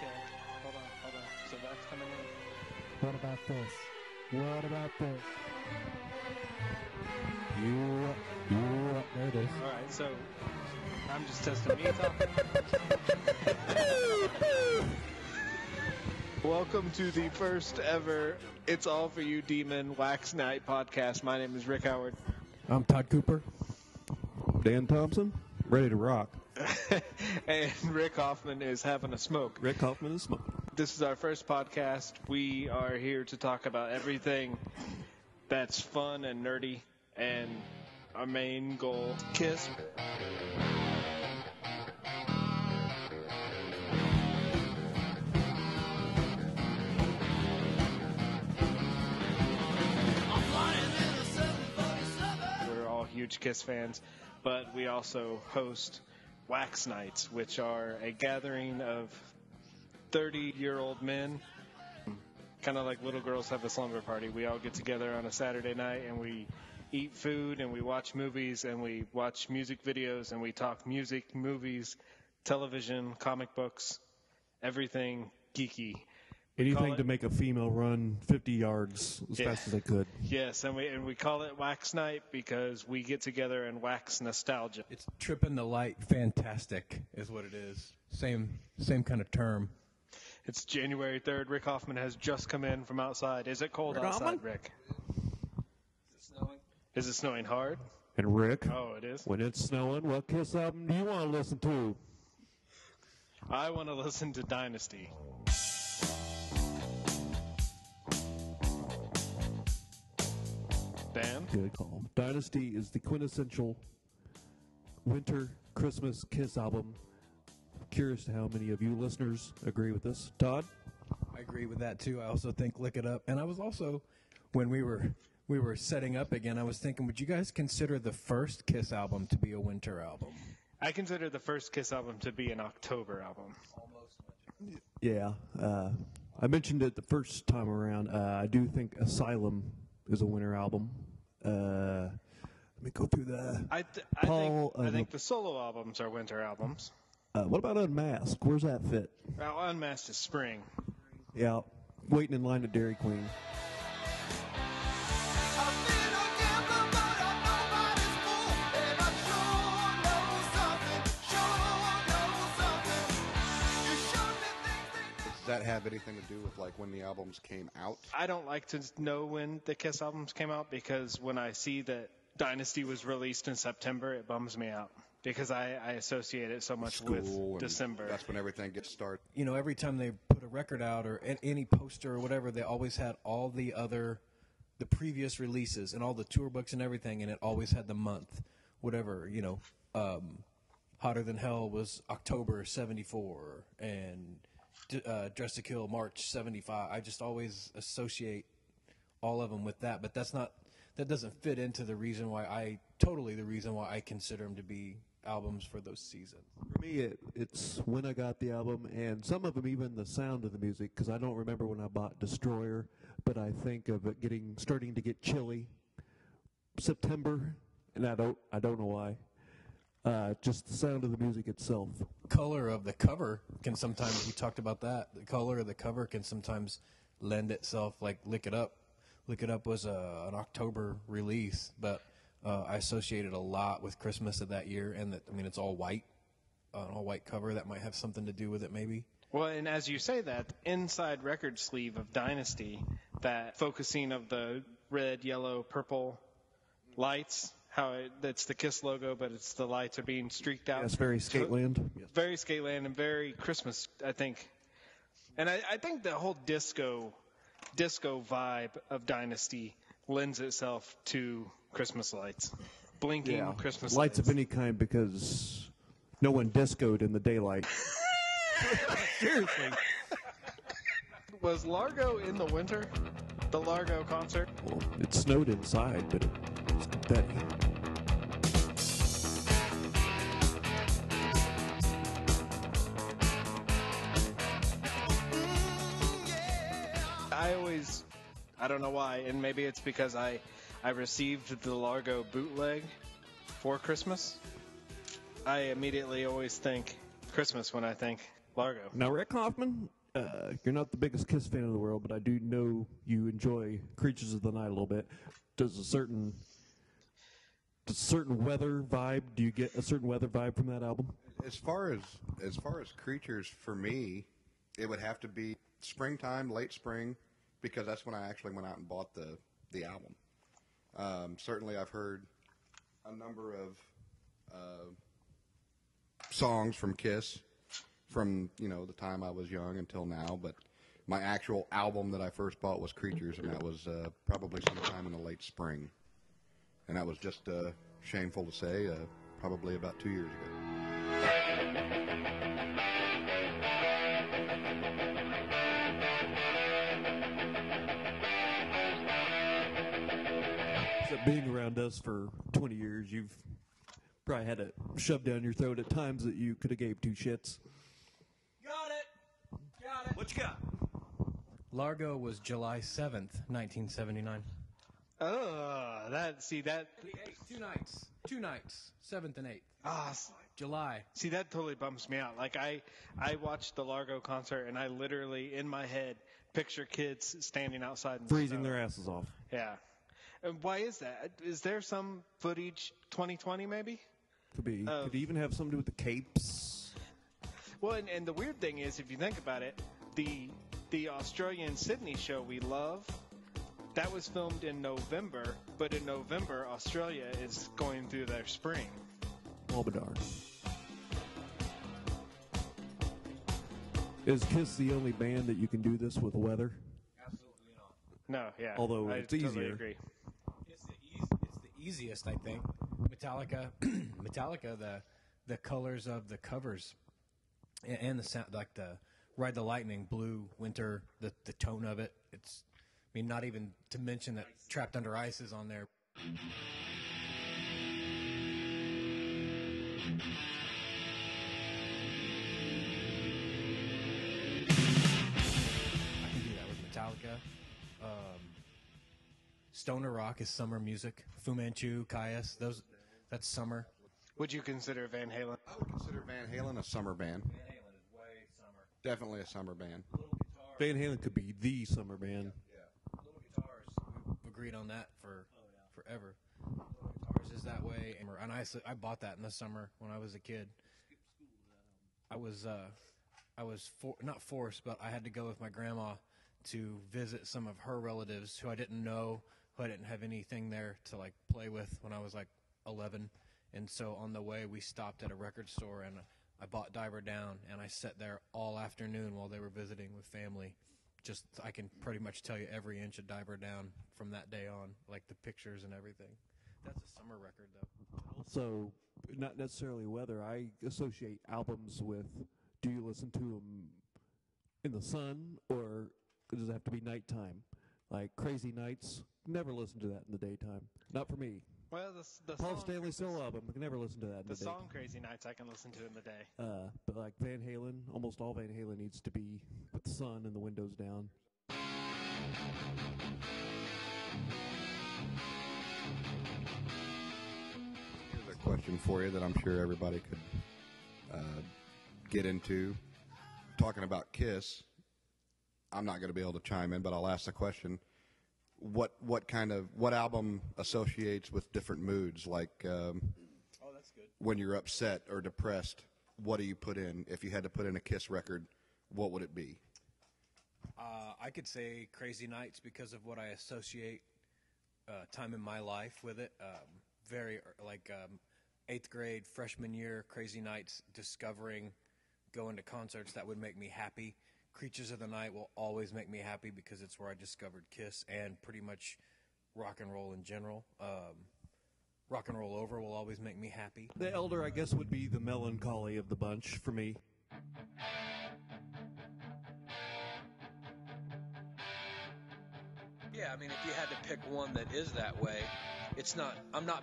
check. Hold on. So that's coming in. What about this? What about this? There it is. All right, so I'm just testing me talking. Welcome to the first ever It's All For You Demon Wax Night podcast. My name is Rick Howard. I'm Todd Cooper. Dan Thompson, ready to rock. And Rick Hoffman is having a smoke. Rick Hoffman is smoking. This is our first podcast. We are here to talk about everything that's fun and nerdy, and our main goal, Kiss. We're all huge Kiss fans, but we also host Wax Nights, which are a gathering of 30-year-old men, kind of like little girls have a slumber party. We all get together on a Saturday night and we eat food and we watch movies and we watch music videos and we talk music, movies, television, comic books, everything geeky. Anything to make a female run 50 yards as fast as they could. Yes, and we call it Wax Night because we get together and wax nostalgia. It's tripping the light fantastic is what it is. Same kind of term. It's January 3rd. Rick Hoffman has just come in from outside. Is it cold outside, Rick? Is it snowing? Is it snowing hard? And Rick, Oh, it is? when it's snowing, what Kiss album do you want to listen to? I want to listen to Dynasty. Dan? Good call. Dynasty is the quintessential winter Christmas Kiss album. Curious to how many of you listeners agree with this. Todd? I agree with that too. I also think Lick It Up. And I was also, when we were setting up again, I was thinking, would you guys consider the first Kiss album to be a winter album? I consider the first Kiss album to be an October album. Yeah. I mentioned it the first time around. I do think Asylum is a winter album. Let me go through the... I think the solo albums are winter albums. What about Unmasked? Where's that fit? Well, Unmasked is spring. Yeah, waiting in line at Dairy Queen. Does that have anything to do with like when the albums came out? I don't like to know when the Kiss albums came out because when I see that Dynasty was released in September, it bums me out because I associate it so much School with and December. That's when everything gets started. You know, every time they put a record out or any poster or whatever, they always had all the previous releases and all the tour books and everything, and it always had the month, whatever, you know. Hotter Than Hell was October 74, and Dressed to Kill March 75. I just always associate all of them with that, but that doesn't fit into the reason why I consider them to be albums for those seasons. For me, it's when I got the album, and some of them even the sound of the music, because I don't remember when I bought Destroyer, but I think of it starting to get chilly. September, and I don't know why. Just the sound of the music itself. Color of the cover can sometimes, we talked about that, the color of the cover can sometimes lend itself, like Lick It Up. Lick It Up was an October release, but I associated a lot with Christmas of that year, and it's all white, an all-white cover. That might have something to do with it, maybe. Well, and as you say that, inside record sleeve of Dynasty, that focusing of the red, yellow, purple lights, that's the Kiss logo, but it's the lights are being streaked out. Yes, very Skateland. Yes. Very Skateland and very Christmas, I think. And I think the whole disco vibe of Dynasty lends itself to Christmas lights. Blinking Christmas lights. Lights of any kind, because no one discoed in the daylight. Seriously. Was Largo in the winter? The Largo concert? Well, it snowed inside, but it was confetti. I don't know why, and maybe it's because I received the Largo bootleg for Christmas. I immediately always think Christmas when I think Largo. Now, Rick Hoffman, you're not the biggest Kiss fan in the world, but I do know you enjoy Creatures of the Night a little bit. Does a certain weather vibe? Do you get a certain weather vibe from that album? As far as Creatures, for me, it would have to be springtime, late spring, because that's when I actually went out and bought the album. Certainly, I've heard a number of songs from Kiss from the time I was young until now, but my actual album that I first bought was Creatures, and that was probably sometime in the late spring, and that was just shameful to say, probably about 2 years ago. So being around us for 20 years, you've probably had it shoved down your throat at times that you could have gave two shits. Got it. What you got? Largo was July 7th, 1979. Oh, that 2 nights, 7th and 8th. ah, July. see that totally bumps me out. Like I watched the Largo concert and I literally in my head picture kids standing outside in the Freezing snow. their asses off. Yeah. And why is that? Is there some footage 2020 maybe? Could be. Could even have something to do with the capes. Well, and the weird thing is, if you think about it, the Australian Sydney show we love, that was filmed in November, but in November, Australia is going through their spring. Albadar. Is Kiss the only band that you can do this with weather? Absolutely not. No, yeah. Although I it's totally easier. agree. It's the easiest, I think. Metallica, the colors of the covers and the sound, like the Ride the Lightning, Blue, Winter, the tone of it. It's, I mean, not even to mention that Trapped Under Ice is on there. I can do that with Metallica. Stoner rock is summer music. Fu Manchu, Caius, that's summer. Would you consider Van Halen? I would consider Van Halen a summer band. Van Halen is way summer. Definitely a summer band. Little guitars. Van Halen could be the summer band. Little guitars. We've agreed on that for forever. Little guitars is that way, and I bought that in the summer when I was a kid. I was not forced, but I had to go with my grandma to visit some of her relatives who I didn't know, who I didn't have anything there to like play with when I was like 11. And so on the way, we stopped at a record store, and I bought Diver Down, and I sat there all afternoon while they were visiting with family. Just, I can pretty much tell you every inch of Diver Down from that day on, like the pictures and everything. That's a summer record, though. Also, not necessarily weather. I associate albums with, do you listen to them in the sun, or does it have to be nighttime? Like Crazy Nights, never listen to that in the daytime. Not for me. Well, the Paul song, Stanley solo album, I can never listen to that in the the daytime. song Crazy Nights I can listen to in the day. But like Van Halen, almost all Van Halen needs to be with the sun and the windows down. Here's a question for you that I'm sure everybody could get into. Talking about Kiss, I'm not going to be able to chime in, but I'll ask the question. What album associates with different moods? Like That's good. when you're upset or depressed, what do you put in? If you had to put in a Kiss record, what would it be? I could say Crazy Nights because of what I associate time in my life with it. Very like 8th grade, freshman year, Crazy Nights, discovering, going to concerts that would make me happy. Creatures of the Night will always make me happy because it's where I discovered Kiss and pretty much rock and roll in general. Rock and Roll Over will always make me happy. The Elder, I guess, would be the melancholy of the bunch for me. Yeah, I mean, if you had to pick one that is that way, it's not. I'm not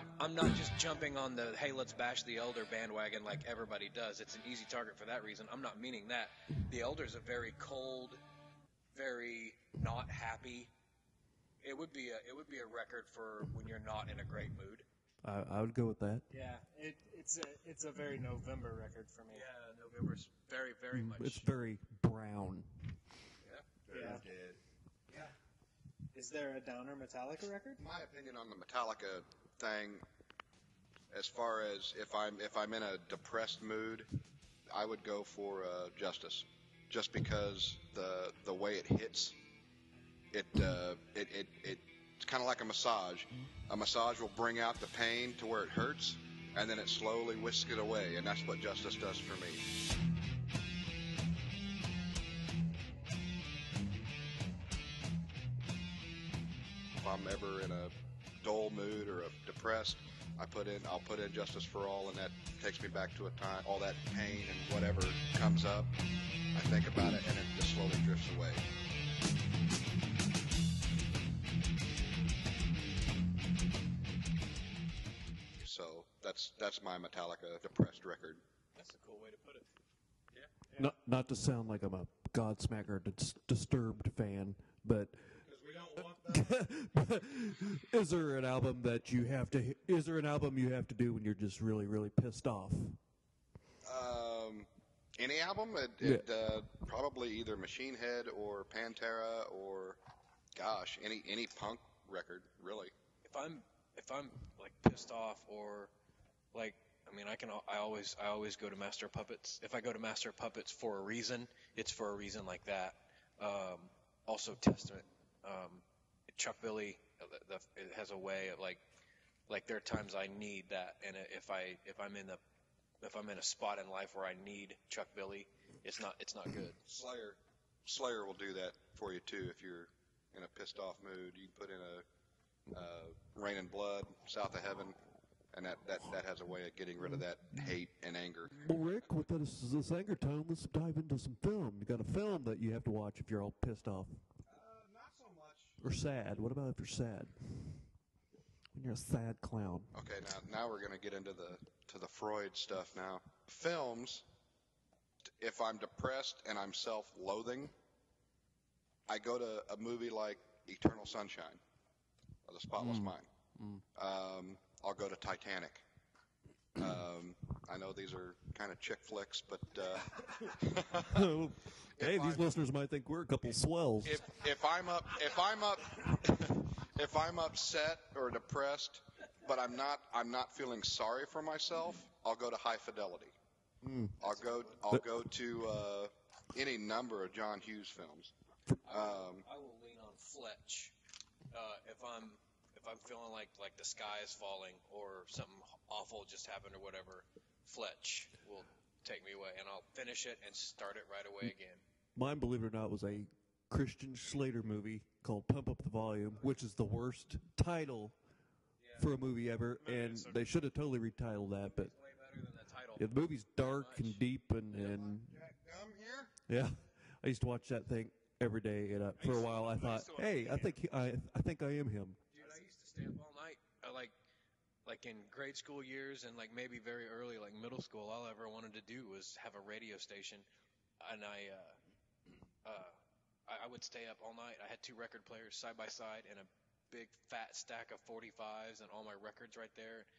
just jumping on the "Hey, let's bash the Elder" bandwagon like everybody does. It's an easy target for that reason. I'm not meaning that. The Elder's a very cold, very not happy. It would be a record for when you're not in a great mood. I would go with that. Yeah, it's a very November record for me. Yeah, November's very, very much. It's very brown. Yeah. Is there a Downer Metallica record? My opinion on the Metallica thing, as far as if I'm in a depressed mood, I would go for Justice, just because the way it hits, it's kind of like a massage. A massage will bring out the pain to where it hurts, and then it slowly whisks it away, and that's what Justice does for me. If I'm ever in a dull mood or depressed, I'll put in Justice for All, and that takes me back to a time, all that pain and whatever comes up, I think about it, and it just slowly drifts away. So that's my Metallica depressed record. That's a cool way to put it. Yeah. Not to sound like I'm a Godsmack Disturbed fan, but Because we don't want that. is there an album that you have to? Is there an album you have to do when you're just really, really pissed off? Any album, probably either Machine Head or Pantera or, gosh, any punk record, really. If I'm like pissed off or like, I mean, I always go to Master of Puppets. If I go to Master of Puppets for a reason, it's for a reason like that. Also Testament, Chuck Billy, it has a way of like there are times I need that, and if I'm in a spot in life where I need Chuck Billy, it's not good. Slayer will do that for you too. If you're in a pissed off mood, you can put in a Rain and Blood, South of Heaven, and that has a way of getting rid of that hate and anger. Well, Rick, with this anger tone, let's dive into some film. You got a film that you have to watch if you're all pissed off. Not so much. Or sad. What about if you're sad? When you're a sad clown. Okay, now we're going to get into the Freud stuff now. Films, if I'm depressed and I'm self-loathing, I go to a movie like Eternal Sunshine of the Spotless Mind. I'll go to Titanic. I know these are kind of chick flicks, but Hey, these listeners might think we're a couple swells. if I'm upset or depressed, but I'm not feeling sorry for myself, I'll go to High Fidelity. I'll go to any number of John Hughes films. I will lean on Fletch if I'm feeling like the sky is falling or something awful just happened or whatever. Fletch will take me away, and I'll finish it and start it right away again. Mine, believe it or not, was a Christian Slater movie called Pump Up the Volume, which is the worst title for a movie ever, and they should have totally retitled that. But Way better than the title. yeah, the movie's dark and deep, and Come here. yeah, I used to watch that thing every day, and for a while I thought, hey, I think I am him. Dude, I used to stay up all night. Like in grade school years and like maybe very early, like middle school, all I ever wanted to do was have a radio station, and I would stay up all night. I had 2 record players side by side and a big fat stack of 45s and all my records right there.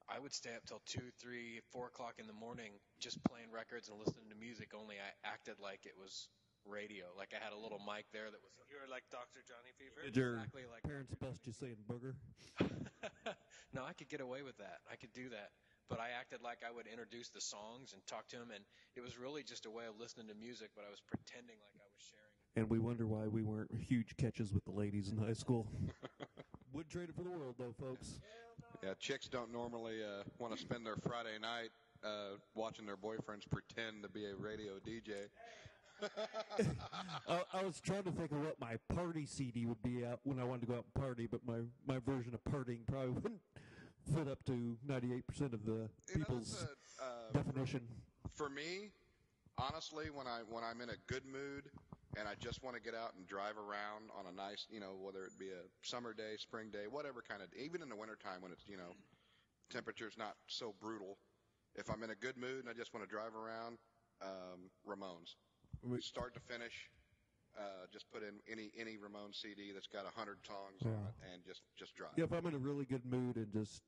I would stay up till 2, 3, 4 o'clock in the morning just playing records and listening to music. Only I acted like it was radio. Like I had a little mic there that was. You were like Dr. Johnny Fever. Did your Exactly like parents bust you saying booger? No, I could get away with that. I could do that. But I acted like I would introduce the songs and talk to them, and it was really just a way of listening to music, but I was pretending like I was sharing. And we wonder why we weren't huge catches with the ladies in high school. Would trade it for the world, though, folks. Yeah, chicks don't normally want to spend their Friday night watching their boyfriends pretend to be a radio DJ. I was trying to think of what my party CD would be out when I wanted to go out and party, but my version of partying probably wouldn't fit up to 98% of the people's definition. For me, honestly, when I'm in a good mood and I just want to get out and drive around on a nice, whether it be a summer day, spring day, whatever kind of, even in the wintertime when it's, temperature's not so brutal. If I'm in a good mood and I just want to drive around, Ramones. Start to finish, just put in any Ramones CD that's got 100 songs on it and just drive. Yeah, if I'm in a really good mood and just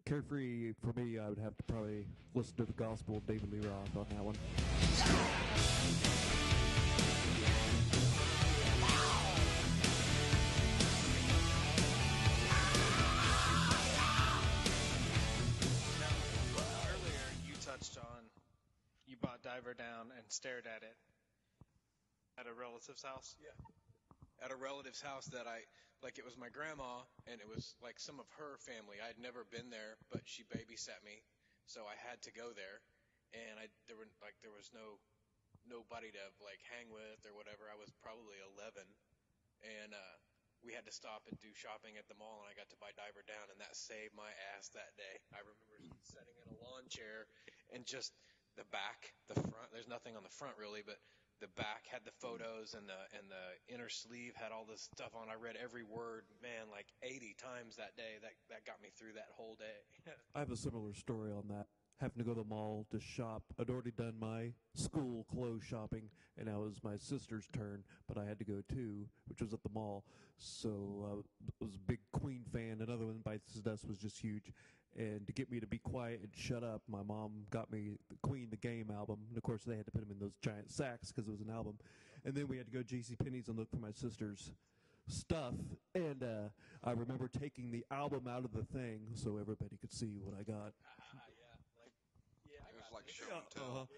Carefree, for me, I would have to probably listen to the Gospel of David Lee Roth on that one. Now, earlier you touched on you bought Diver Down and stared at it at a relative's house. Yeah. At a relative's house that it was my grandma, and it was like some of her family. I'd never been there, but she babysat me, so I had to go there, and there was nobody to like hang with or whatever. I was probably 11, and we had to stop and do shopping at the mall, and I got to buy Diver Down, and that saved my ass that day. I remember sitting in a lawn chair, and just the back, the front. There's nothing on the front really, but the back had the photos, and the inner sleeve had all this stuff on. I read every word, man, like 80 times that day. That got me through that whole day. I have a similar story on that. Having to go to the mall to shop. I'd already done my school clothes shopping, and now it was my sister's turn, but I had to go too, which was at the mall. So I was a big Queen fan. Another one, Bites the Dust, was just huge. And to get me to be quiet and shut up, my mom got me the Queen the Game album. And of course, they had to put them in those giant sacks because it was an album. And then we had to go to JCPenney's and look for my sister's stuff. And I remember taking the album out of the thing so everybody could see what I got. It was like show and tell.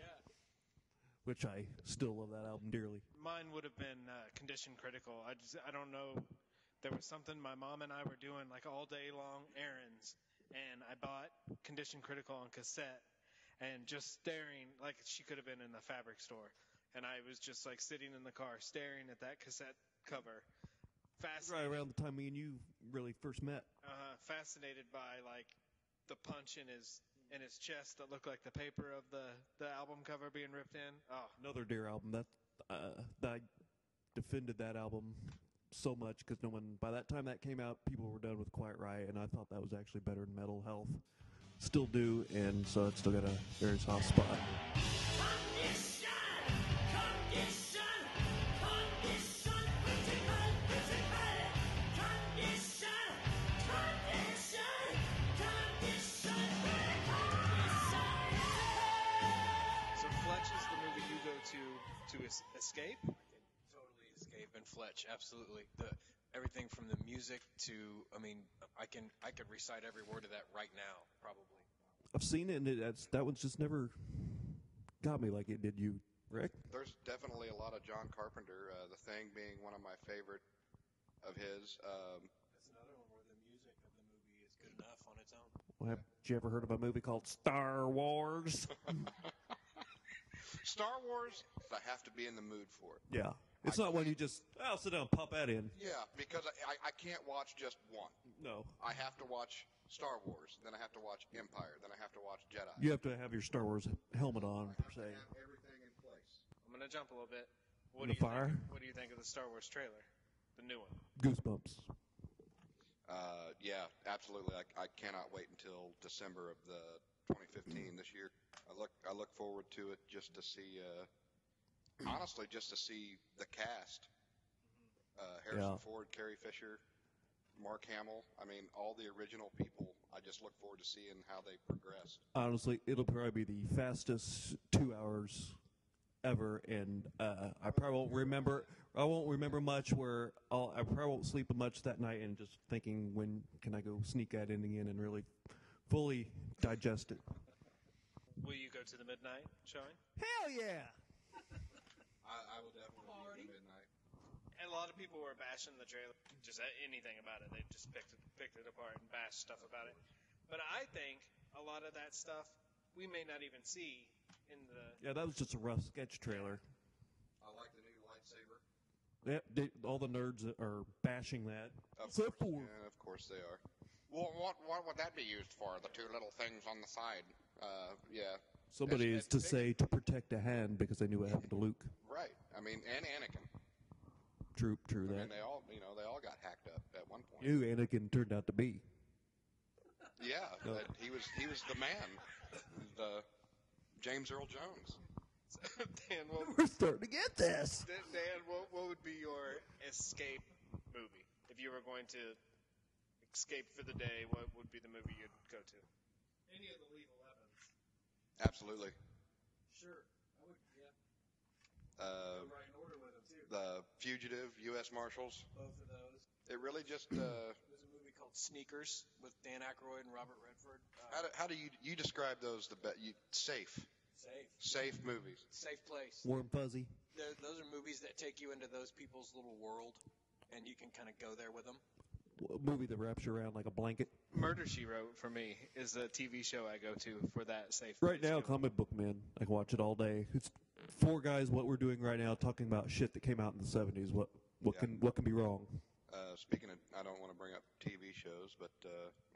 Which I still love that album dearly. Mine would have been Condition Critical. I don't know. There was something my mom and I were doing like all day long errands, and I bought Condition Critical on cassette, and just staring like she could have been in the fabric store, and I was just like sitting in the car staring at that cassette cover, Right around the time me and you really first met. Fascinated by like the punch in his chest that looked like the paper of the album cover being ripped in. Oh, Another Deer album. That I defended that album so much because no one, by that time that came out, people were done with Quiet Riot, and I thought that was actually better than Metal Health. Still do, and so it's still got a very soft spot. To escape? I can totally escape and Fletch, absolutely. Everything from the music to, I could recite every word of that right now, probably. I've seen it, and that one's just never got me like it did you, Rick. There's definitely a lot of John Carpenter. The Thing being one of my favorite of his. That's another one where the music of the movie is good enough on its own. Well, have you ever heard of a movie called Star Wars? Star Wars, I have to be in the mood for it. Yeah. It's not one you just, I'll sit down and pop that in. Yeah, because I can't watch just one. No. I have to watch Star Wars, then I have to watch Empire, then I have to watch Jedi. You have to have your Star Wars helmet on, per se. Have everything in place. I'm going to jump a little bit. In the fire? What do you think of the Star Wars trailer? The new one. Goosebumps. Yeah, absolutely. I cannot wait until December of the 2015 this year. I look forward to it just to see, honestly, just to see the cast. Harrison Ford, Carrie Fisher, Mark Hamill. All the original people. I just look forward to seeing how they progressed. Honestly, it'll probably be the fastest 2 hours ever, and I probably won't remember. I won't remember much. I probably won't sleep much that night, and just thinking, when can I go sneak that in again and really fully digest it. Will you go to the midnight showing? Hell yeah! I will definitely be at midnight. And a lot of people were bashing the trailer, just anything about it. They just picked it apart and bashed stuff about it. But I think a lot of that stuff we may not even see in the... Yeah, that was just a rough sketch trailer. I like the new lightsaber. Yeah, all the nerds are bashing that. Of course they are. Well, what would that be used for? The two little things on the side. Yeah. Somebody is to say to protect a hand because they knew what happened to Luke. Right. And Anakin. True that. They all got hacked up at one point. Who Anakin turned out to be. Yeah, he was the man, the James Earl Jones. Dan, we're starting to get this. Dan, what would be your escape movie if you were going to escape for the day? What would be the movie you'd go to? Any of the Lethal Weapons. Absolutely. Sure. I would, yeah. Right in order with them too. The Fugitive, U.S. Marshals. Both of those. It really just. There's a movie called Sneakers with Dan Aykroyd and Robert Redford. How do you describe those? Safe Safe movies. Safe place. Warm fuzzy. Those are movies that take you into those people's little world, and you can kind of go there with them. A movie that wraps you around like a blanket. Murder, She Wrote, for me, is the TV show I go to for that safe Right place now, feeling. Comic Book Man. I can watch it all day. It's four guys. What we're doing right now, talking about shit that came out in the '70s. What can be wrong? Speaking of, I don't want to bring up TV shows, but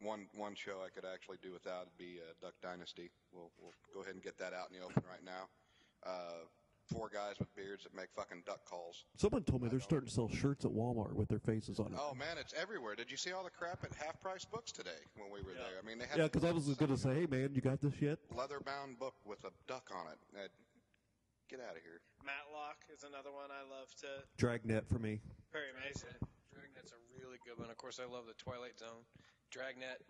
one show I could actually do without would be Duck Dynasty. We'll go ahead and get that out in the open right now. Four guys with beards that make fucking duck calls. Someone told me they're starting to sell shirts at Walmart with their faces on it. Oh man, it's everywhere. Did you see all the crap at Half Price Books today when we were there? I mean, they had Yeah, because I was going to say, hey man, you got this yet? leather-bound book with a duck on it. Get out of here. Matlock is another one I love to. Dragnet for me. Perry Mason. Dragnet's a really good one. Of course, I love the Twilight Zone. Dragnet.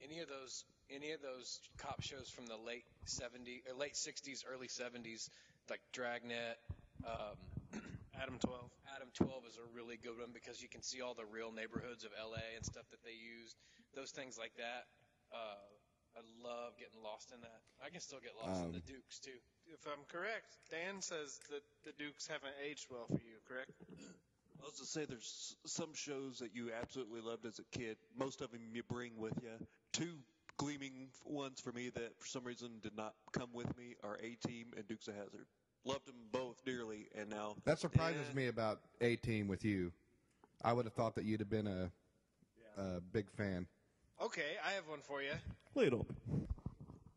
Any of those cop shows from the late '60s, early '70s, like Dragnet. Adam 12. Adam 12 is a really good one because you can see all the real neighborhoods of LA and stuff that they used. Those things like that. I love getting lost in that. I can still get lost in the Dukes too. If I'm correct, Dan says that the Dukes haven't aged well for you, correct? I was to say there's some shows that you absolutely loved as a kid. Most of them you bring with you. Two gleaming ones for me that for some reason did not come with me are A-Team and Dukes of Hazzard. Loved them both dearly, and now That surprises me about A-Team with you. I would have thought that you'd have been a big fan. Okay, I have one for you. Lay it on me.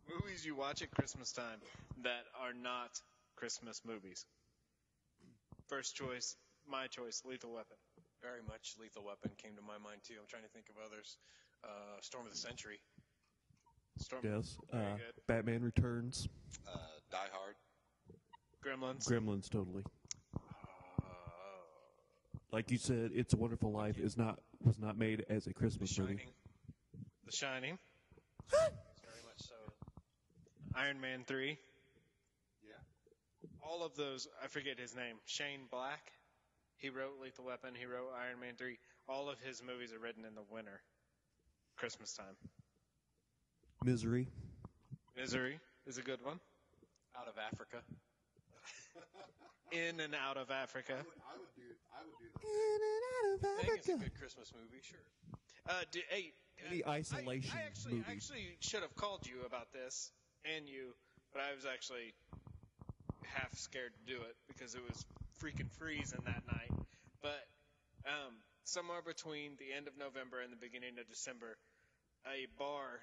Movies you watch at Christmas time that are not Christmas movies. First choice, my choice, Lethal Weapon. Very much Lethal Weapon came to my mind too. I'm trying to think of others. Storm of the Century. Yes. Very good. Batman Returns. Die Hard. Gremlins. Gremlins, totally. Like you said, It's a Wonderful Life was not made as a The Christmas movie. Shining. The Shining. Very much so. Iron Man 3. Yeah. All of those, I forget his name, Shane Black. He wrote Lethal Weapon. He wrote Iron Man 3. All of his movies are written in the winter, Christmas time. Misery. Misery is a good one. Out of Africa. In and Out of Africa. I would do that. I think it's a good Christmas movie, sure. Hey, Any isolation I actually should have called you about this, and you, but I was actually half scared to do it because it was freaking freezing that night. But somewhere between the end of November and the beginning of December, a bar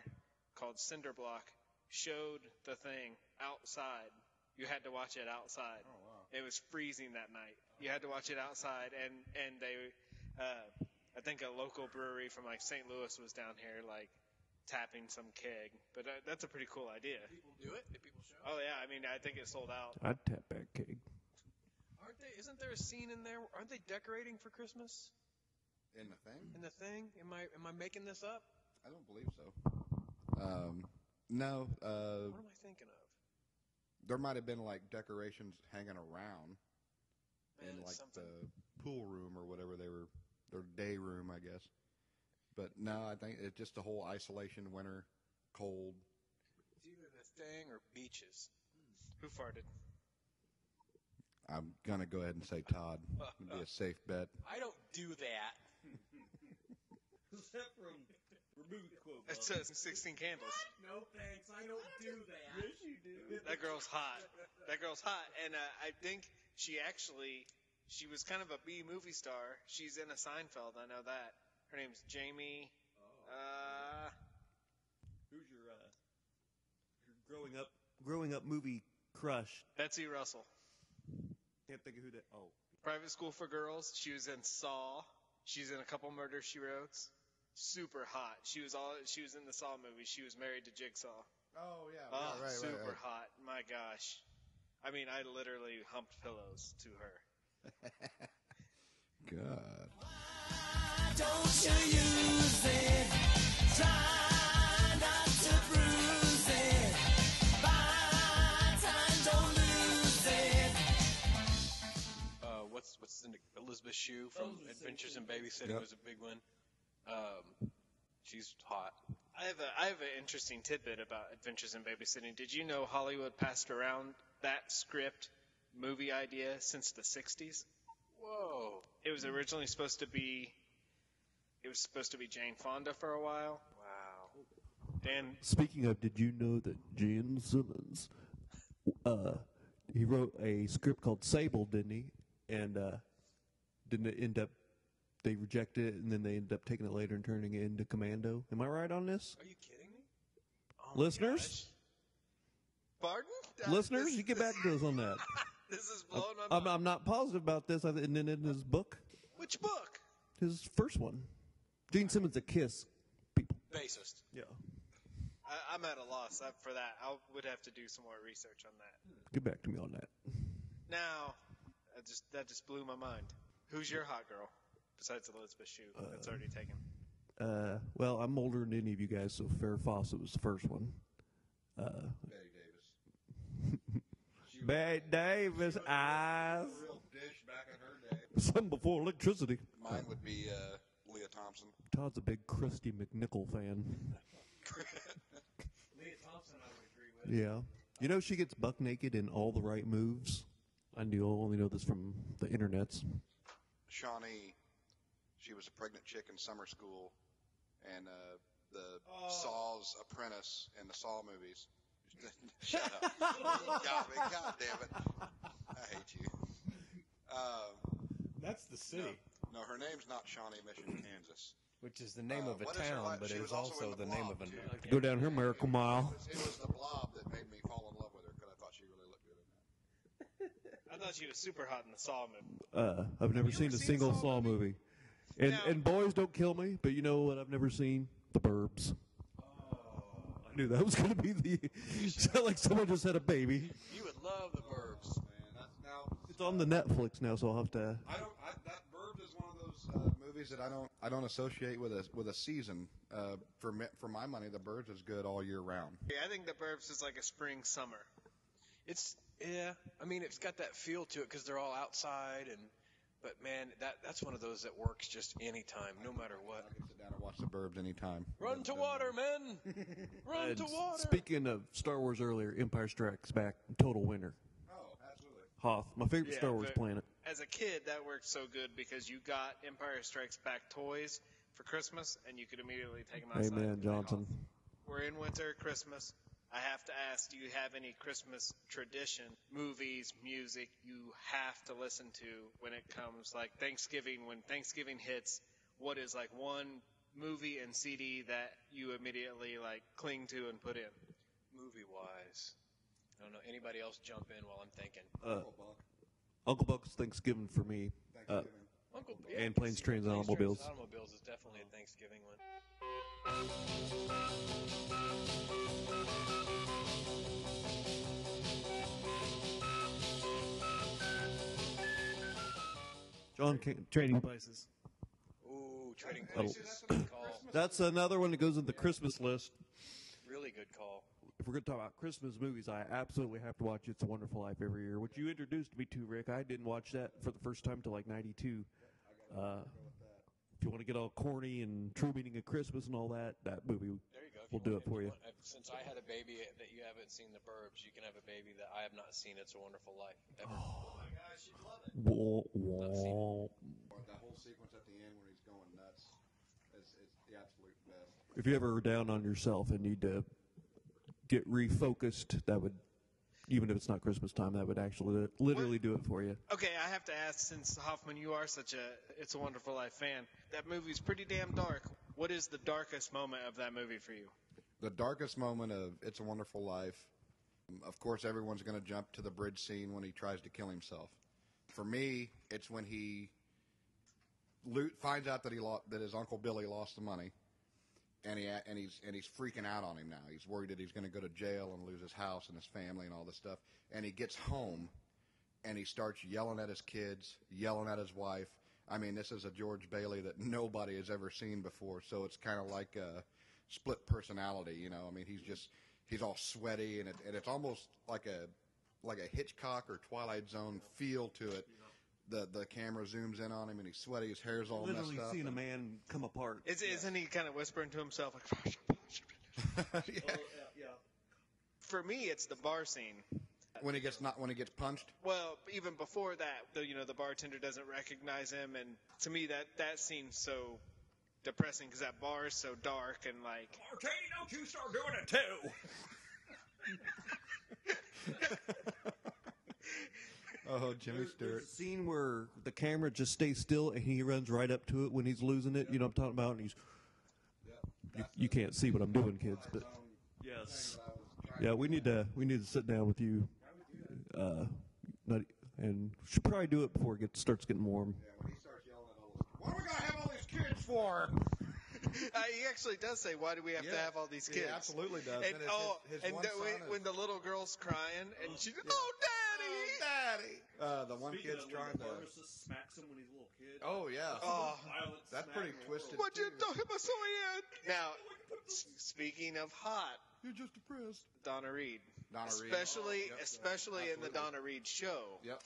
called Cinder Block showed The Thing outside. You had to watch it outside. Oh, wow. It was freezing that night. You had to watch it outside, and they, I think a local brewery from like St. Louis was down here like tapping some keg. But that's a pretty cool idea. People do it? Did people show? Oh yeah, I mean I think it sold out. I'd tap back keg. Aren't they? Isn't there a scene in there? Aren't they decorating for Christmas In the thing? in The Thing? Am I making this up? I don't believe so. No. What am I thinking of? There might have been like decorations hanging around Man, in it's like something. the pool room or whatever their day room, I guess. But no, I think it's just the whole isolation, winter, cold. It's either The Thing or Beaches. Who farted? I'm gonna go ahead and say Todd. It'd be a safe bet. I don't do that. Is that from Remove the Quote? It says 16 Candles. No thanks. I don't do that. Yes, you do. That girl's hot. That girl's hot, and I think she was kind of a B movie star. She's in a Seinfeld. I know that. Her name's Jamie. Who's your growing up movie crush? Betsy Russell. Can't think of who that. Oh, Private School for Girls. She was in Saw. She's in a couple Murder She Wrote. Super hot. She was in the Saw movie. She was married to Jigsaw. Oh yeah, Oh, super hot. My gosh. I mean, I literally humped pillows to her. God. Don't you use it? Try not to prove what's the Elizabeth Shue from Adventures in Babysitting Yep. was a big one. She's hot. I have an interesting tidbit about Adventures in Babysitting. Did you know Hollywood passed around that script movie idea since the 60s? Whoa. It was originally supposed to be Jane Fonda for a while. Wow. And Speaking of, did you know that Gene Simmons, he wrote a script called Sable, didn't he? And didn't it end up, they rejected it, and then they ended up taking it later and turning it into Commando? Am I right on this? Are you kidding me? Oh my Listeners? gosh. Pardon? Listeners, you get back to us on that. This is blowing my mind. I'm not positive about this. And then in his book, Which book? his first one, Gene Simmons, A Kiss. People. Bassist. Yeah. I'm at a loss for that. I would have to do some more research on that. Get back to me on that. Now, that just blew my mind. Who's your hot girl besides Elizabeth Shue? That's already taken. Well, I'm older than any of you guys, so Farrah Fawcett was the first one. Betty Davis. Betty Davis eyes. Real dish back in her day. Some before electricity. Mine would be Leah Thompson. Todd's a big Christy McNichol fan. Leah Thompson, I would agree with. Yeah. You know she gets buck naked in All the Right Moves? I only know this from the internets. Shawnee, she was a pregnant chick in summer school, and the Saw's apprentice in the Saw movies. Shut up. God damn it. I hate you. That's the city, No, her name's not Shawnee Mission, Kansas. which is the name of a what is her town, la- but she it was is also in also The the name Blob, of a. too. Go down her Miracle Mile. It was the Blob that made me fall in love with her because I thought she really looked good in that. I thought she was super hot in the Saw movie. I've never seen ever a seen single Saw Saw movie? movie. Now- And boys don't kill me, but you know what I've never seen? The Burbs. I knew that was going to be the. Sound like someone just had a baby. You would love the Burbs. Man, that's now. It's on the Netflix now, so I'll have to. That Burbs is one of those movies that I don't associate with a season. For my money, the Burbs is good all year round. Yeah, I think The Burbs is like a spring summer. Yeah. I mean, it's got that feel to it because they're all outside, but man, that's one of those that works just anytime, no matter what. I can sit down and watch the Burbs anytime. Run to water, men! Run to water! Speaking of Star Wars earlier, Empire Strikes Back, total winner. Oh, absolutely. Hoth, my favorite Yeah, Star Wars but planet. As a kid, that worked so good because you got Empire Strikes Back toys for Christmas, and you could immediately take them outside. Amen, Johnson. We're in winter, Christmas. I have to ask, do you have any Christmas tradition, movies, music you have to listen to when it comes like Thanksgiving? When Thanksgiving hits, what is like one movie and CD that you immediately like cling to and put in? Movie-wise. I don't know. Anybody else jump in while I'm thinking? Uncle Buck's Thanksgiving for me. Uncle and Planes, Trains, and Automobiles. Automobiles is definitely a Thanksgiving one. John Trading Places. Ooh, Trading Places. Good call. That's another one that goes in the Christmas list. Really good call. If we're going to talk about Christmas movies, I absolutely have to watch It's a Wonderful Life every year, which you introduced me to, Rick. I didn't watch that for the first time till like 92. If you want to get all corny and true meaning of Christmas and all that, that movie There you go. If will do it for you. Since I had a baby that you haven't seen The Burbs, you can have a baby that I have not seen It's a Wonderful Life. Ever. Oh. That whole sequence at the end when he's going nuts is the absolute best. If you ever are down on yourself and need to get refocused, that would, even if it's not Christmas time, that would actually literally do it for you. Okay, I have to ask, since Hoffman, you are such a It's a Wonderful Life fan, that movie's pretty damn dark. What is the darkest moment of that movie for you? The darkest moment of It's a Wonderful Life, of course, everyone's going to jump to the bridge scene when he tries to kill himself. For me, it's when he finds out that that his Uncle Billy lost the money, and he's freaking out on him now. He's worried that he's going to go to jail and lose his house and his family and all this stuff. And he gets home, and he starts yelling at his kids, yelling at his wife. I mean, this is a George Bailey that nobody has ever seen before, so it's kind of like a split personality, you know. I mean, he's all sweaty, and it's almost like a Hitchcock or Twilight Zone feel to it. the camera zooms in on him and he's sweaty, his hair's all Literally messed up. seen a man come apart. Isn't he kind of whispering to himself like? Yeah. For me, it's the bar scene. When he gets punched. Well, even before that, the bartender doesn't recognize him, and to me that scene's so depressing because that bar is so dark and like. Martini, don't you start doing it too. Oh, Jimmy There's Stewart. a scene where the camera just stays still and he runs right up to it when he's losing it. You know what I'm talking about? And he's. You can't see what I'm doing, kids, but yes, yeah, we need to sit down with you, and should probably do it before it starts getting warm. When he starts yelling at all this, what are we gonna have all these kids for? He actually does say, "Why do we have to have all these kids?" He absolutely does. And his one son when the little girl's crying and she's, "Oh, Daddy!" the one kid's trying to. Smacks him when he's a little kid. Oh yeah. Oh, That's pretty twisted. what you too. talking about, so yet? Now, speaking of hot, You're just depressed. Donna Reed, Donna Reed. especially Oh, yep. especially in the Absolutely. Donna Reed show, Yep.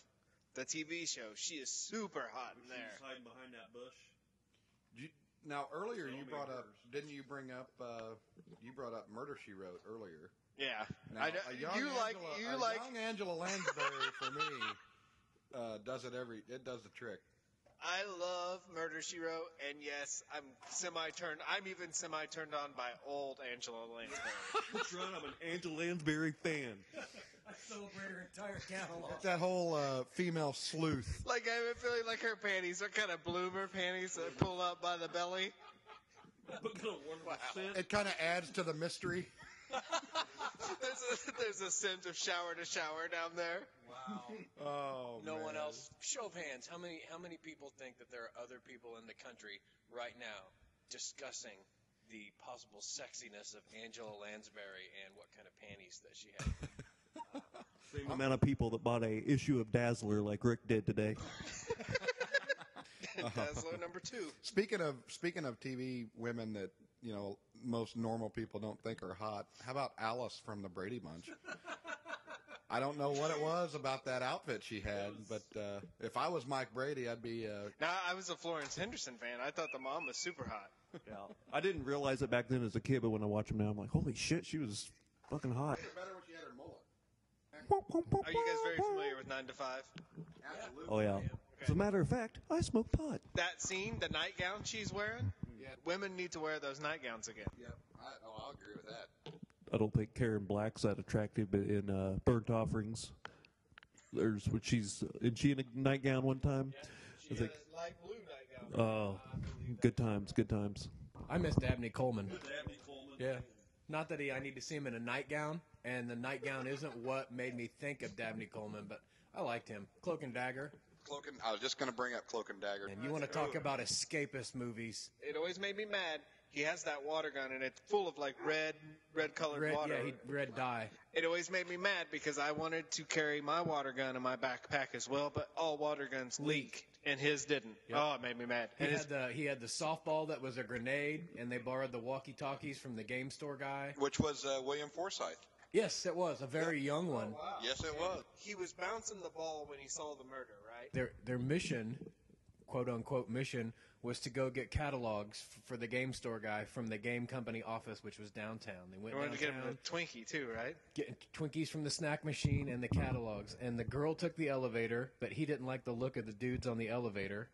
the TV show, she is super hot in there. hiding behind that bush. Now earlier you brought up, didn't you bring up? You brought up Murder She Wrote earlier. Yeah, Now, I know, a young young Angela Lansbury for me does it it does the trick. I love Murder She Wrote, and yes, I'm even semi turned on by old Angela Lansbury. That's right, I'm an Angela Lansbury fan. I celebrate her entire catalog. It's that whole female sleuth. Like I have a feeling like her panties are kind of bloomer panties that pull up by the belly. It kind of adds to the mystery. There's a scent of shower to shower down there. Wow. Oh, No man. one else. Show of hands. How many people think that there are other people in the country right now discussing the possible sexiness of Angela Lansbury and what kind of panties that she had? Same amount of people that bought a issue of Dazzler like Rick did today. Dazzler number 2. Speaking of TV women that most normal people don't think are hot, how about Alice from the Brady Bunch? I don't know what it was about that outfit she had, but if I was Mike Brady, I'd be. Now I was a Florence Henderson fan. I thought the mom was super hot. Yeah. I didn't realize it back then as a kid, but when I watch them now, I'm like, holy shit, she was fucking hot. Better when she had her mullet. Are you guys very familiar with 9 to 5? Absolutely. Oh, yeah. As a matter of fact, I smoke pot. That scene, the nightgown she's wearing, Yeah. women need to wear those nightgowns again. Yep. I'll agree with that. I don't think Karen Black's that attractive, but in Burnt Offerings, is she in a nightgown one time? She I think, has light blue nightgown. oh, good times, good times. I miss Dabney Coleman. Yeah. Not that I need to see him in a nightgown, and the nightgown isn't what made me think of Dabney Coleman, but I liked him. Cloak and Dagger. I was just going to bring up Cloak and Dagger. And you want to talk about escapist movies. It always made me mad. He has that water gun, and it's full of like red colored water. Yeah, red dye. It always made me mad because I wanted to carry my water gun in my backpack as well, but all water guns leak, and his didn't. Yep. Oh, it made me mad. He had the softball that was a grenade, and they borrowed the walkie-talkies from the game store guy. Which was William Forsythe. Yes, it was a very young one. Yes, it was. He was bouncing the ball when he saw the murder, right? Their mission, quote unquote mission, was to go get catalogs for the game store guy from the game company office, which was downtown. They went I wanted to get him downtown, a Twinkie too, right? get Twinkies from the snack machine and the catalogs. And the girl took the elevator, but he didn't like the look of the dudes on the elevator,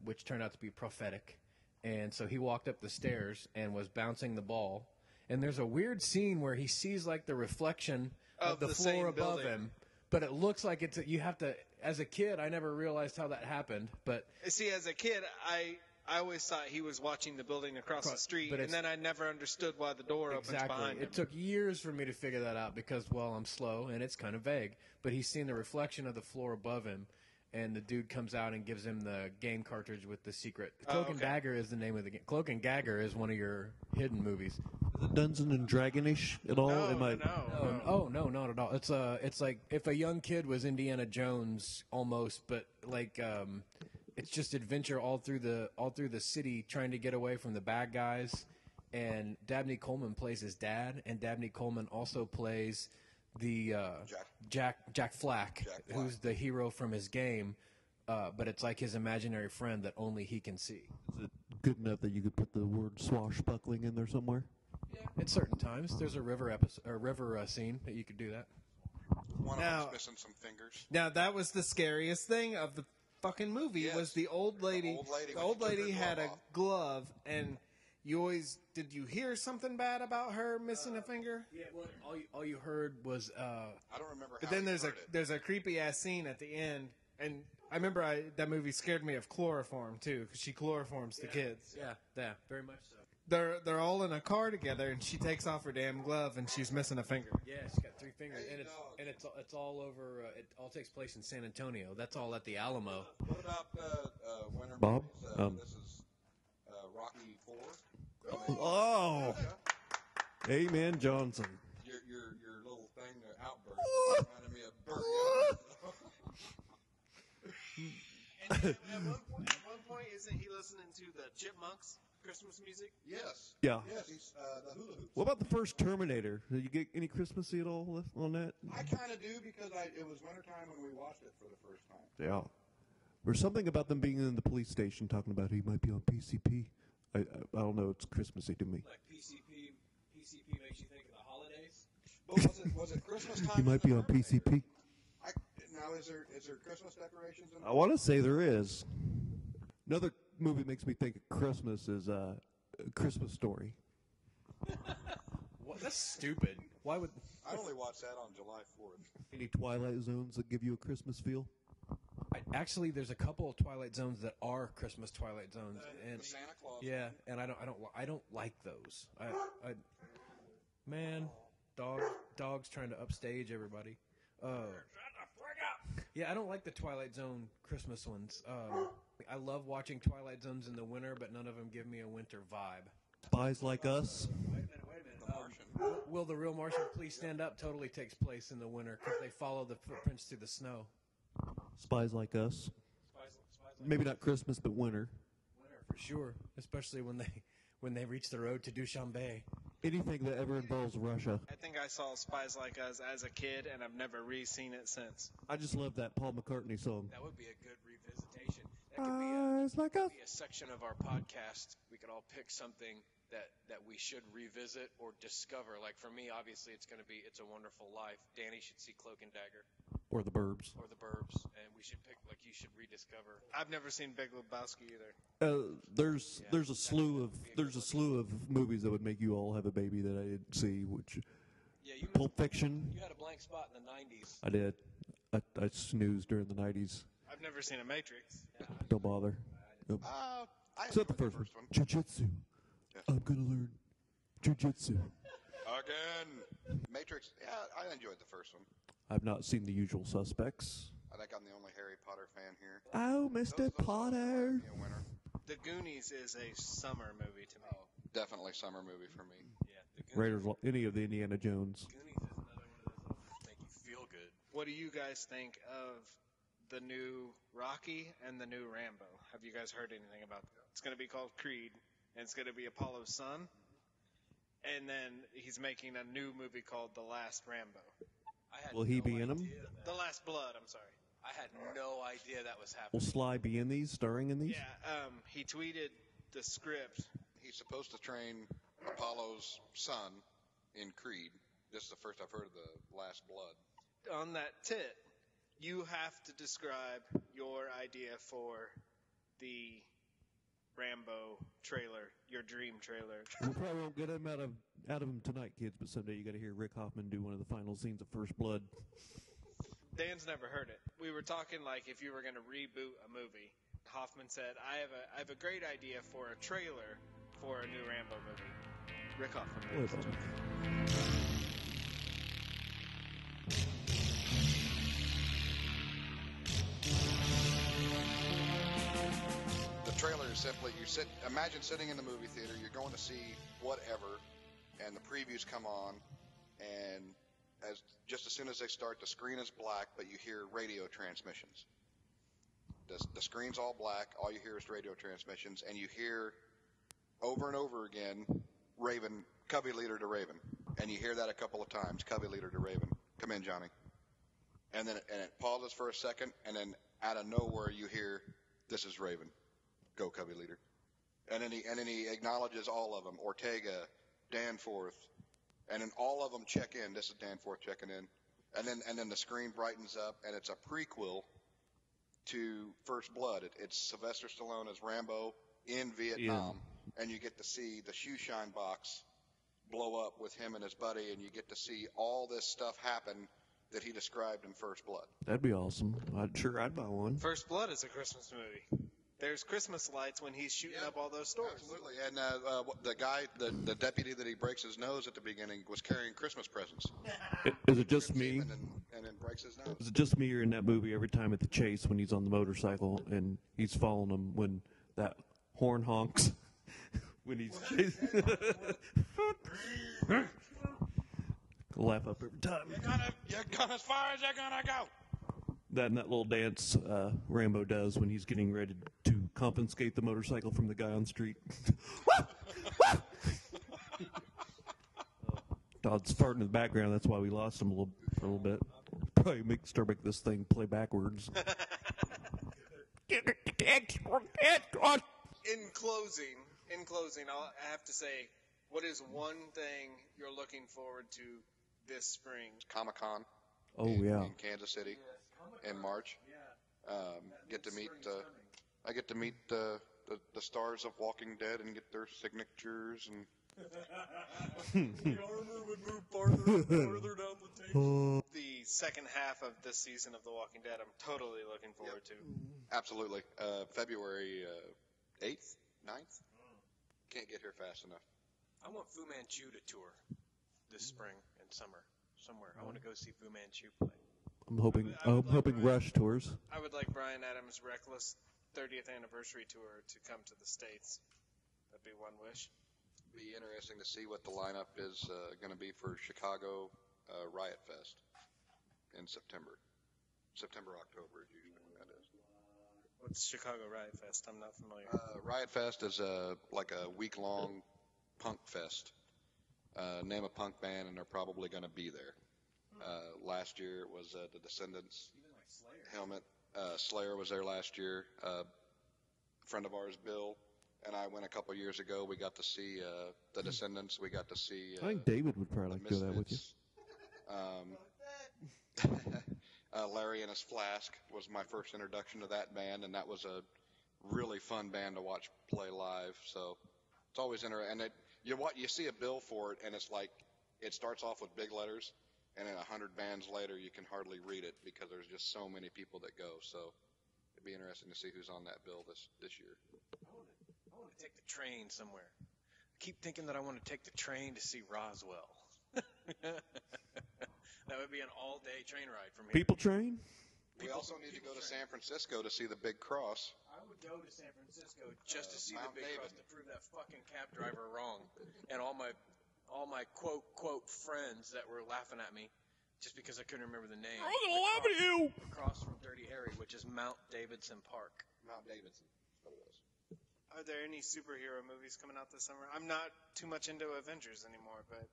which turned out to be prophetic. And so he walked up the stairs and was bouncing the ball. And there's a weird scene where he sees like the reflection of the same floor above building. him, but it looks like you have to. As a kid, I never realized how that happened, but See, as a kid, I always thought he was watching the building across the street, but and then I never understood why the door opens behind him. It took years for me to figure that out because, well, I'm slow and it's kind of vague. But he's seen the reflection of the floor above him, and the dude comes out and gives him the game cartridge with the secret. Cloak and Dagger is the name of the game. Cloak and Dagger is one of your hidden movies. Is it Dungeons and Dragonish at all? Oh no, not at all. It's like if a young kid was Indiana Jones almost, but like it's just adventure all through the city trying to get away from the bad guys. And Dabney Coleman plays his dad, and Dabney Coleman also plays the Jack Flack, who's the hero from his game. but it's like his imaginary friend that only he can see. Is it good enough that you could put the word swashbuckling in there somewhere? At certain times, there's a river scene that you could do that. One of Now- them's missing some fingers. Now that was the scariest thing of the fucking movie Yes. was the old lady. old lady The when old she took her lady had glove a off. glove, and did you hear something bad about her missing a finger? Yeah, all you heard was I don't remember But how then he there's heard it. there's a creepy ass scene at the end, and I remember that movie scared me of chloroform too, because she chloroforms the kids. yeah, very much so. They're all in a car together, and she takes off her damn glove, and she's missing a finger. Yeah, she's got 3 fingers, Hey, and dog. it's all over. It all takes place in San Antonio. That's all at the Alamo. What about Winter Bob? Movies? This is Rocky 4. Oh! Amen, Johnson. Your little thing, outburst, reminded me of Burt. At one point, isn't he listening to the Chipmunks Christmas music? Yes. Yeah. Yes, he's the hula hoops. What about the first Terminator? Did you get any Christmassy at all on that? I kind of do because it was wintertime when we watched it for the first time. Yeah. There's something about them being in the police station talking about he might be on PCP. I don't know. It's Christmassy to me. Like PCP makes you think of the holidays. But was it Christmas time? He might be on PCP. Now is there Christmas decorations in I want to say there is. Another movie makes me think of Christmas is A Christmas Story. What? That's stupid. Why would? I only watched that on July 4th. Any Twilight Zones that give you a Christmas feel? Actually, there's a couple of Twilight Zones that are Christmas Twilight Zones, and The Santa Claus. yeah, and I don't like those. Man, dogs trying to upstage everybody. Yeah, I don't like the Twilight Zone Christmas ones. I love watching Twilight Zones in the winter, but none of them give me a winter vibe. Spies Like Us. Wait a minute. Will the Real Martian Please Stand Up totally takes place in the winter because they follow the footprints through the snow. Spies Like Us. Maybe not Christmas, but winter. Winter for sure, especially when they reach the road to Dushanbe. Anything that ever involves Russia. I think I saw Spies Like Us as a kid, and I've never re-seen it since. I just love that Paul McCartney song. That would be a good revisitation. That could Spies Like Us. be a section of our podcast. We could all pick something that we should revisit or discover. Like for me, obviously, it's going to be It's a Wonderful Life. Danny should see Cloak and Dagger Or The Burbs. or The Burbs, and we should pick like you should rediscover. I've never seen Big Lebowski either. There's a slew of movies that would make you all have a baby that I didn't see, which Yeah, you Pulp Fiction. you had a blank spot in the '90s. I did. I snoozed during the 90s. I've never seen a Matrix. Don't bother. Nope. I Except the enjoyed first one. Jiu-Jitsu. I'm gonna learn Jiu-Jitsu. Again. Matrix. Yeah, I enjoyed the first one. I've not seen The Usual Suspects. I think I'm the only Harry Potter fan here. Oh, Mr. Those Potter. remind me of winter. The Goonies is a summer movie to me. Definitely summer movie for me. Yeah, the Goonies, Raiders, any of the Indiana Jones. Goonies is another one of those that make you feel good. What do you guys think of the new Rocky and the new Rambo? Have you guys heard anything about that? It's going to be called Creed, and it's going to be Apollo's son. And then he's making a new movie called The Last Rambo. I had Will he no be in 'em? idea that- The Last Blood, I'm sorry. I had no idea that was Will happening. Sly be in these, starring in these? Yeah, he tweeted the script. He's supposed to train Apollo's son in Creed. This is the first I've heard of the Last Blood. On that tit, you have to describe your idea for the Rambo trailer, your dream trailer. We probably won't get him out of him tonight, kids. But someday you got to hear Rick Hoffman do one of the final scenes of First Blood. Dan's never heard it. We were talking like if you were going to reboot a movie. Hoffman said, I have a great idea for a trailer for a new Rambo movie. Rick Hoffman. ladies and gentlemen. The trailer is simply imagine sitting in the movie theater, you're going to see whatever, and the previews come on, and just as soon as they start, the screen is black, but you hear radio transmissions. The screen's all black, all you hear is radio transmissions, and you hear over and over again, Raven, Cubby leader to Raven, and you hear that a couple of times, Cubby leader to Raven. Come in, Johnny. And then it pauses for a second, and then out of nowhere you hear, "This is Raven, go Cubby Leader," and then he acknowledges all of them, Ortega, Danforth, and then all of them check in. This is Danforth checking in, and then the screen brightens up, and it's a prequel to First Blood. It's Sylvester Stallone as Rambo in Vietnam, and you get to see the shoe shine box blow up with him and his buddy, and you get to see all this stuff happen that he described in First Blood. That'd be awesome. I'd buy one. First Blood is a Christmas movie. There's Christmas lights when he's shooting up all those stores. Absolutely, and the guy, the deputy that he breaks his nose at the beginning was carrying Christmas presents. Is it just me? And then breaks his nose. Is it just me or in that movie every time at the chase when he's on the motorcycle and he's following him when that horn honks when he's chasing? Laugh up every time. You're gonna as far as you're gonna go. That and that little dance Rambo does when he's getting ready to confiscate the motorcycle from the guy on the street. Todd's farting in the background. That's why we lost him for a little bit. Probably start making this thing play backwards. In closing, I have to say, what is one thing you're looking forward to this spring? Comic-Con. Oh, yeah. In Kansas City in March. I get to meet the stars of Walking Dead and get their signatures and. The armor would move farther and farther down the table. The second half of this season of The Walking Dead, I'm totally looking forward to. Absolutely. February 8th, 9th. Can't get here fast enough. I want Fu Manchu to tour this spring and summer somewhere. I want to go see Fu Manchu play. I'm hoping Rush tours. I would like Bryan Adams' Reckless 30th anniversary tour to come to the States. That'd be one wish. Be interesting to see what the lineup is going to be for Chicago Riot Fest in September. October is usually when that is. What's Chicago Riot Fest? I'm not familiar. Riot Fest is like a week-long punk fest. Name a punk band, and they're probably going to be there. Last year it was the Descendants. Even like Slayer. Helmet. Slayer was there last year. A friend of ours, Bill, and I went a couple years ago. We got to see the Descendants. We got to see. I think David would probably like to do that with you. Larry and his Flask was my first introduction to that band, and that was a really fun band to watch play live. So it's always interesting. And you see a bill for it, and it's like it starts off with big letters, and then 100 bands later, you can hardly read it because there's just so many people that go. So it'd be interesting to see who's on that bill this year. I want to take the train somewhere. I keep thinking that I want to take the train to see Roswell. That would be an all-day train ride for me. People train? We also need to go to San Francisco to see the Big Cross. I would go to San Francisco just to see Mount the Big David. Cross to prove that fucking cab driver wrong, and all my quote friends that were laughing at me just because I couldn't remember the name. I'm gonna laugh at you. Across from Dirty Harry, which is Mount Davidson Park. Mount Davidson. That's what it was. Are there any superhero movies coming out this summer? I'm not too much into Avengers anymore, but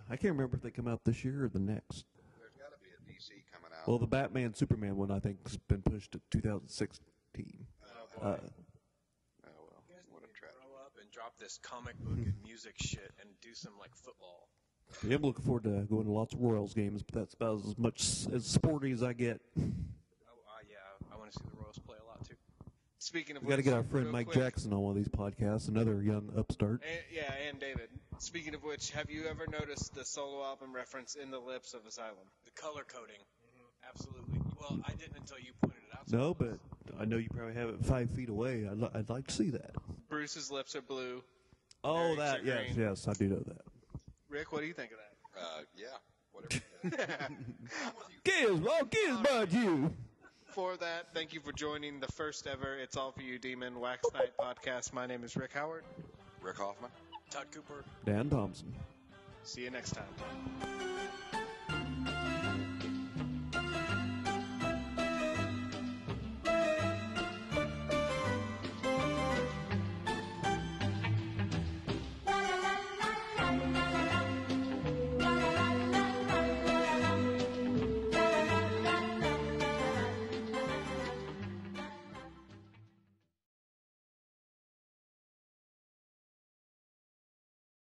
I can't remember if they come out this year or the next. There's got to be a DC coming out. Well, the Batman Superman one I think has been pushed to 2016. Oh well, what a tragedy. Grow up and drop this comic book and music shit and do some like football. Yeah, I'm looking forward to going to lots of Royals games, but that's about as much as sporty as I get. Yeah, I want to see the Royals play a lot too. speaking of We got to which, get our friend real Mike quick, Jackson on one of these podcasts, another young upstart. and David. Speaking of which, have you ever noticed the solo album reference in the lips of Asylum? The color coding, absolutely. Well, I didn't until you pointed it out. to No, me. but I know you probably have it 5 feet away. I'd like to see that. Bruce's lips are blue. Oh, Eric's that, are yes, green. yes, I do know that. Rick, what do you think of that? Yeah, whatever. Kiss, bud, you. For that, thank you for joining the first ever It's All For You Demon Wax Night podcast. My name is Rick Howard. Rick Hoffman. Todd Cooper. Dan Thompson. See you next time.